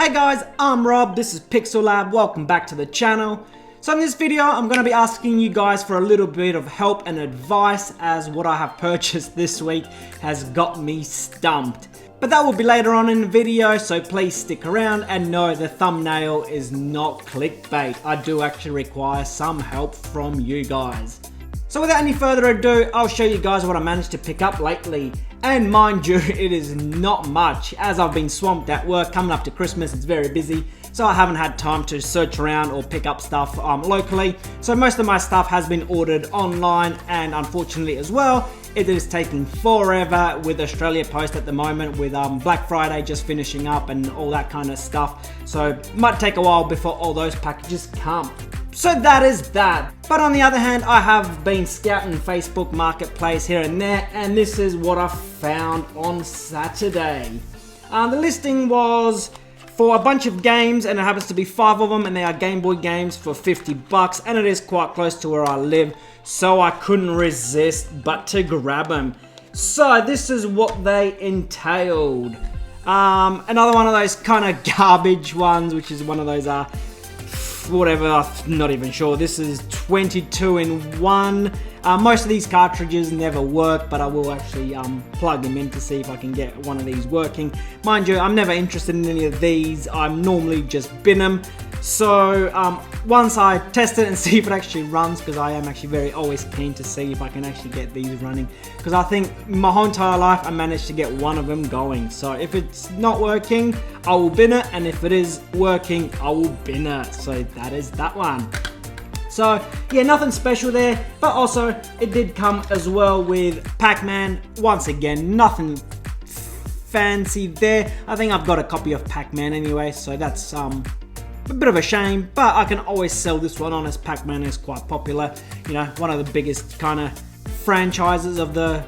Hey guys, I'm Rob, this is Pixel Lab, welcome back to the channel. So in this video, I'm going to be asking you guys for a little bit of help and advice as what I have purchased this week has got me stumped. But that will be later on in the video, so please stick around and no, the thumbnail is not clickbait. I do actually require some help from you guys. So without any further ado, I'll show you guys what I managed to pick up lately. And mind you, it is not much, as I've been swamped at work. Coming up to Christmas, it's very busy, so I haven't had time to search around or pick up stuff locally. So most of my stuff has been ordered online, and unfortunately as well, it is taking forever with Australia Post at the moment, with Black Friday just finishing up and all that kind of stuff. So it might take a while before all those packages come. So that is that. But on the other hand, I have been scouting Facebook Marketplace here and there, and this is what I found on Saturday. The listing was for a bunch of games, and it happens to be 5 of them, and they are Game Boy games for $50, and it is quite close to where I live, so I couldn't resist but to grab them. So this is what they entailed. Another one of those kind of garbage ones, which is one of those whatever, I'm not even sure. This is 22 in 1. Most of these cartridges never work, but I will actually plug them in to see if I can get one of these working. Mind you, I'm never interested in any of these. I'm normally just bin them. So once I test it and see if it actually runs, because I am actually always keen to see if I can actually get these running, because I think my whole entire life I managed to get one of them going. So if it's not working, I will bin it, and if it is working, I will bin it. So that is that one. So yeah, nothing special there, but also it did come as well with Pac-Man. Once again, nothing fancy there. I think I've got a copy of Pac-Man anyway, so that's a bit of a shame, but I can always sell this one on, as Pac-Man is quite popular. You know, one of the biggest kind of franchises of the,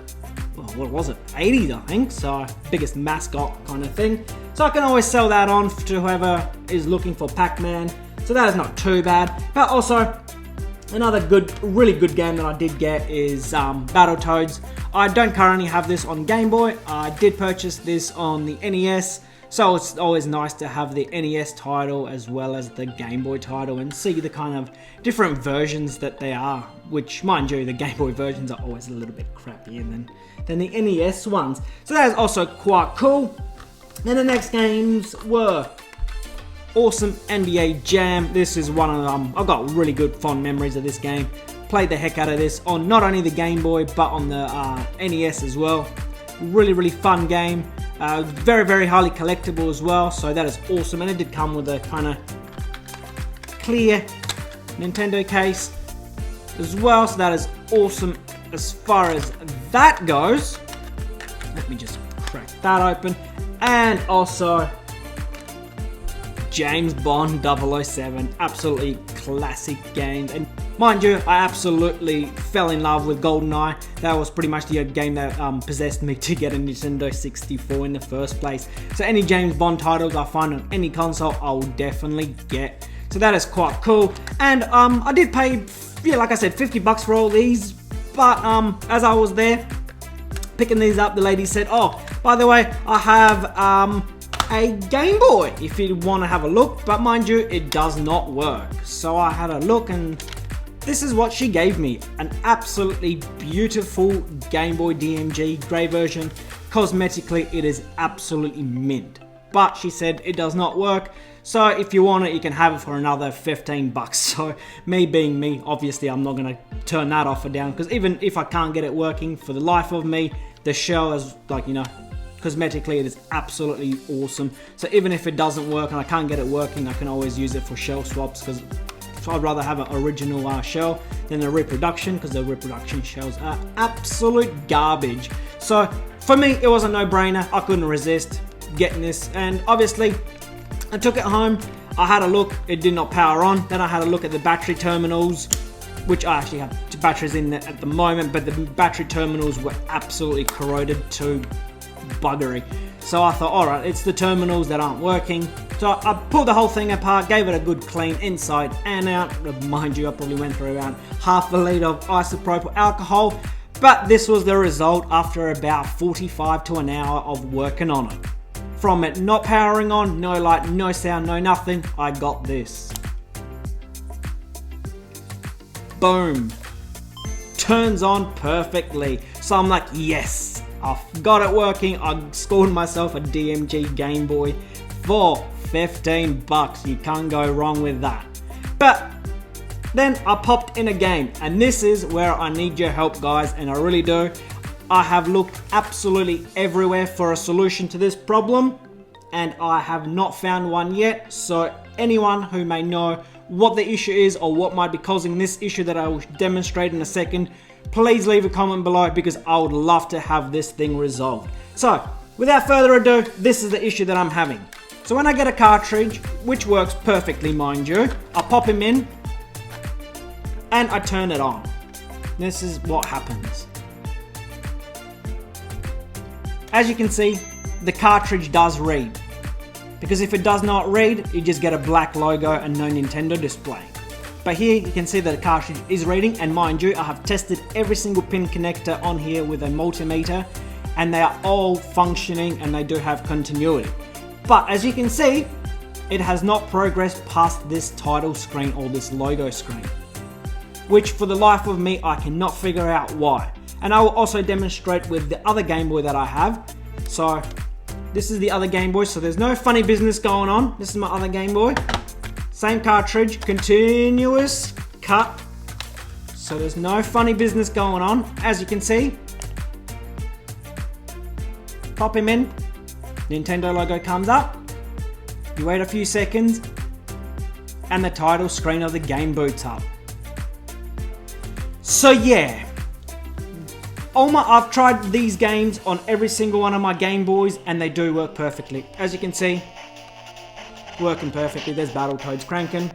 well, what was it, 80s I think, so biggest mascot kind of thing. So I can always sell that on to whoever is looking for Pac-Man. So that is not too bad. But also, another really good game that I did get is Battletoads. I don't currently have this on Game Boy. I did purchase this on the NES. So it's always nice to have the NES title as well as the Game Boy title and see the kind of different versions that they are. Which, mind you, the Game Boy versions are always a little bit crappier than the NES ones. So that is also quite cool. And the next games were awesome NBA Jam. This is one of them. I've got really good fond memories of this game. Played the heck out of this on not only the Game Boy but on the NES as well. Really fun game. Very highly collectible as well, so that is awesome. And it did come with a kind of clear Nintendo case as well, so that is awesome as far as that goes. Let me just crack that open. And also James Bond 007, absolutely classic games. And mind you, I absolutely fell in love with GoldenEye. That was pretty much the game that possessed me to get a Nintendo 64 in the first place. So any James Bond titles I find on any console, I will definitely get. So that is quite cool. And I did pay, yeah, like I said, $50 for all these. But as I was there picking these up, the lady said, oh, by the way, I have a Game Boy if you want to have a look, but mind you, it does not work. So I had a look, and this is what she gave me. An absolutely beautiful Game Boy DMG grey version. Cosmetically, it is absolutely mint, but she said it does not work. So if you want it, you can have it for another $15. So me being me, obviously I'm not going to turn that offer down, because even if I can't get it working for the life of me, the shell is, like, you know, cosmetically it is absolutely awesome. So even if it doesn't work and I can't get it working, I can always use it for shell swaps, because I'd rather have an original shell than a reproduction, because the reproduction shells are absolute garbage. So for me, it was a no-brainer. I couldn't resist getting this, and obviously I took it home. I had a look, it did not power on. Then I had a look at the battery terminals, which I actually have two batteries in there at the moment, but the battery terminals were absolutely corroded to buggery. So I thought, alright, it's the terminals that aren't working. So I pulled the whole thing apart, gave it a good clean inside and out. Mind you, I probably went through around half a litre of isopropyl alcohol, but this was the result after about 45 to an hour of working on it. from it not powering on, no light, no sound, no nothing, I got this. Boom. Turns on perfectly. So I'm like, yes, I've got it working. I scored myself a DMG Game Boy for 15 bucks. You can't go wrong with that. But then I popped in a game, and this is where I need your help, guys, and I really do. I have looked absolutely everywhere for a solution to this problem, and I have not found one yet. So anyone who may know what the issue is or what might be causing this issue that I will demonstrate in a second, please leave a comment below, because I would love to have this thing resolved. So without further ado, this is the issue that I'm having. So when I get a cartridge, which works perfectly mind you, I pop him in and I turn it on. This is what happens. As you can see, the cartridge does read. Because if it does not read, you just get a black logo and no Nintendo display. But here you can see that the cartridge is reading, and mind you, I have tested every single pin connector on here with a multimeter, and they are all functioning and they do have continuity. But as you can see, it has not progressed past this title screen or this logo screen, which for the life of me, I cannot figure out why. And I will also demonstrate with the other Game Boy that I have. So this is the other Game Boy, so there's no funny business going on. This is my other Game Boy. Same cartridge, continuous cut. So there's no funny business going on. As you can see, pop him in, Nintendo logo comes up, you wait a few seconds, and the title screen of the game boots up. So yeah, I've tried these games on every single one of my Game Boys, and they do work perfectly. As you can see, working perfectly. There's Battletoads cranking.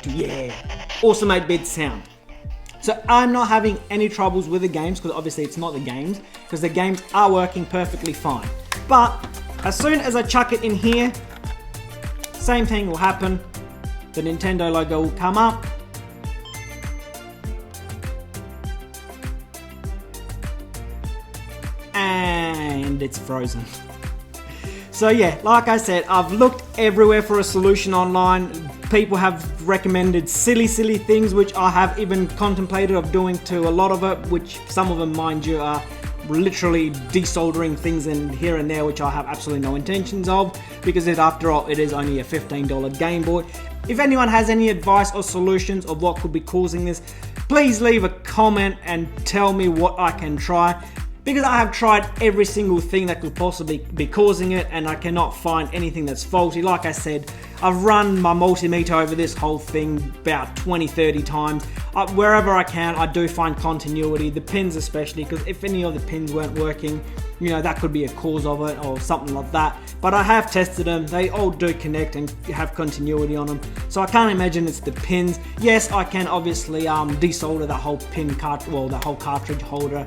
Yeah, awesome 8-bit sound. So I'm not having any troubles with the games, because obviously it's not the games, because the games are working perfectly fine. But as soon as I chuck it in here, same thing will happen. The Nintendo logo will come up. And it's frozen. So yeah, like I said, I've looked everywhere for a solution online. People have recommended silly things, which I have even contemplated of doing to a lot of it, which some of them, mind you, are literally desoldering things in here and there, which I have absolutely no intentions of, because after all, it is only a $15 Game Boy. If anyone has any advice or solutions of what could be causing this, please leave a comment and tell me what I can try. Because I have tried every single thing that could possibly be causing it, and I cannot find anything that's faulty. Like I said, I've run my multimeter over this whole thing about 20-30 times. Wherever I can, I do find continuity, the pins especially, because if any of the pins weren't working, you know, that could be a cause of it or something like that. But I have tested them, they all do connect and have continuity on them. So I can't imagine it's the pins. Yes, I can obviously desolder the whole the whole cartridge holder,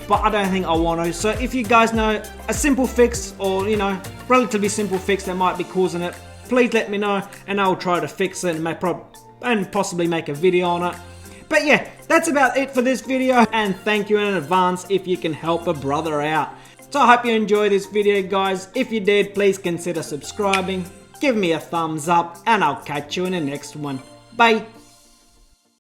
but I don't think I want to. So if you guys know a simple fix, or you know, relatively simple fix that might be causing it, please let me know, and I'll try to fix it and possibly make a video on it. But yeah, that's about it for this video, and thank you in advance if you can help a brother out. So I hope you enjoyed this video, guys. If you did, please consider subscribing, give me a thumbs up, and I'll catch you in the next one. Bye.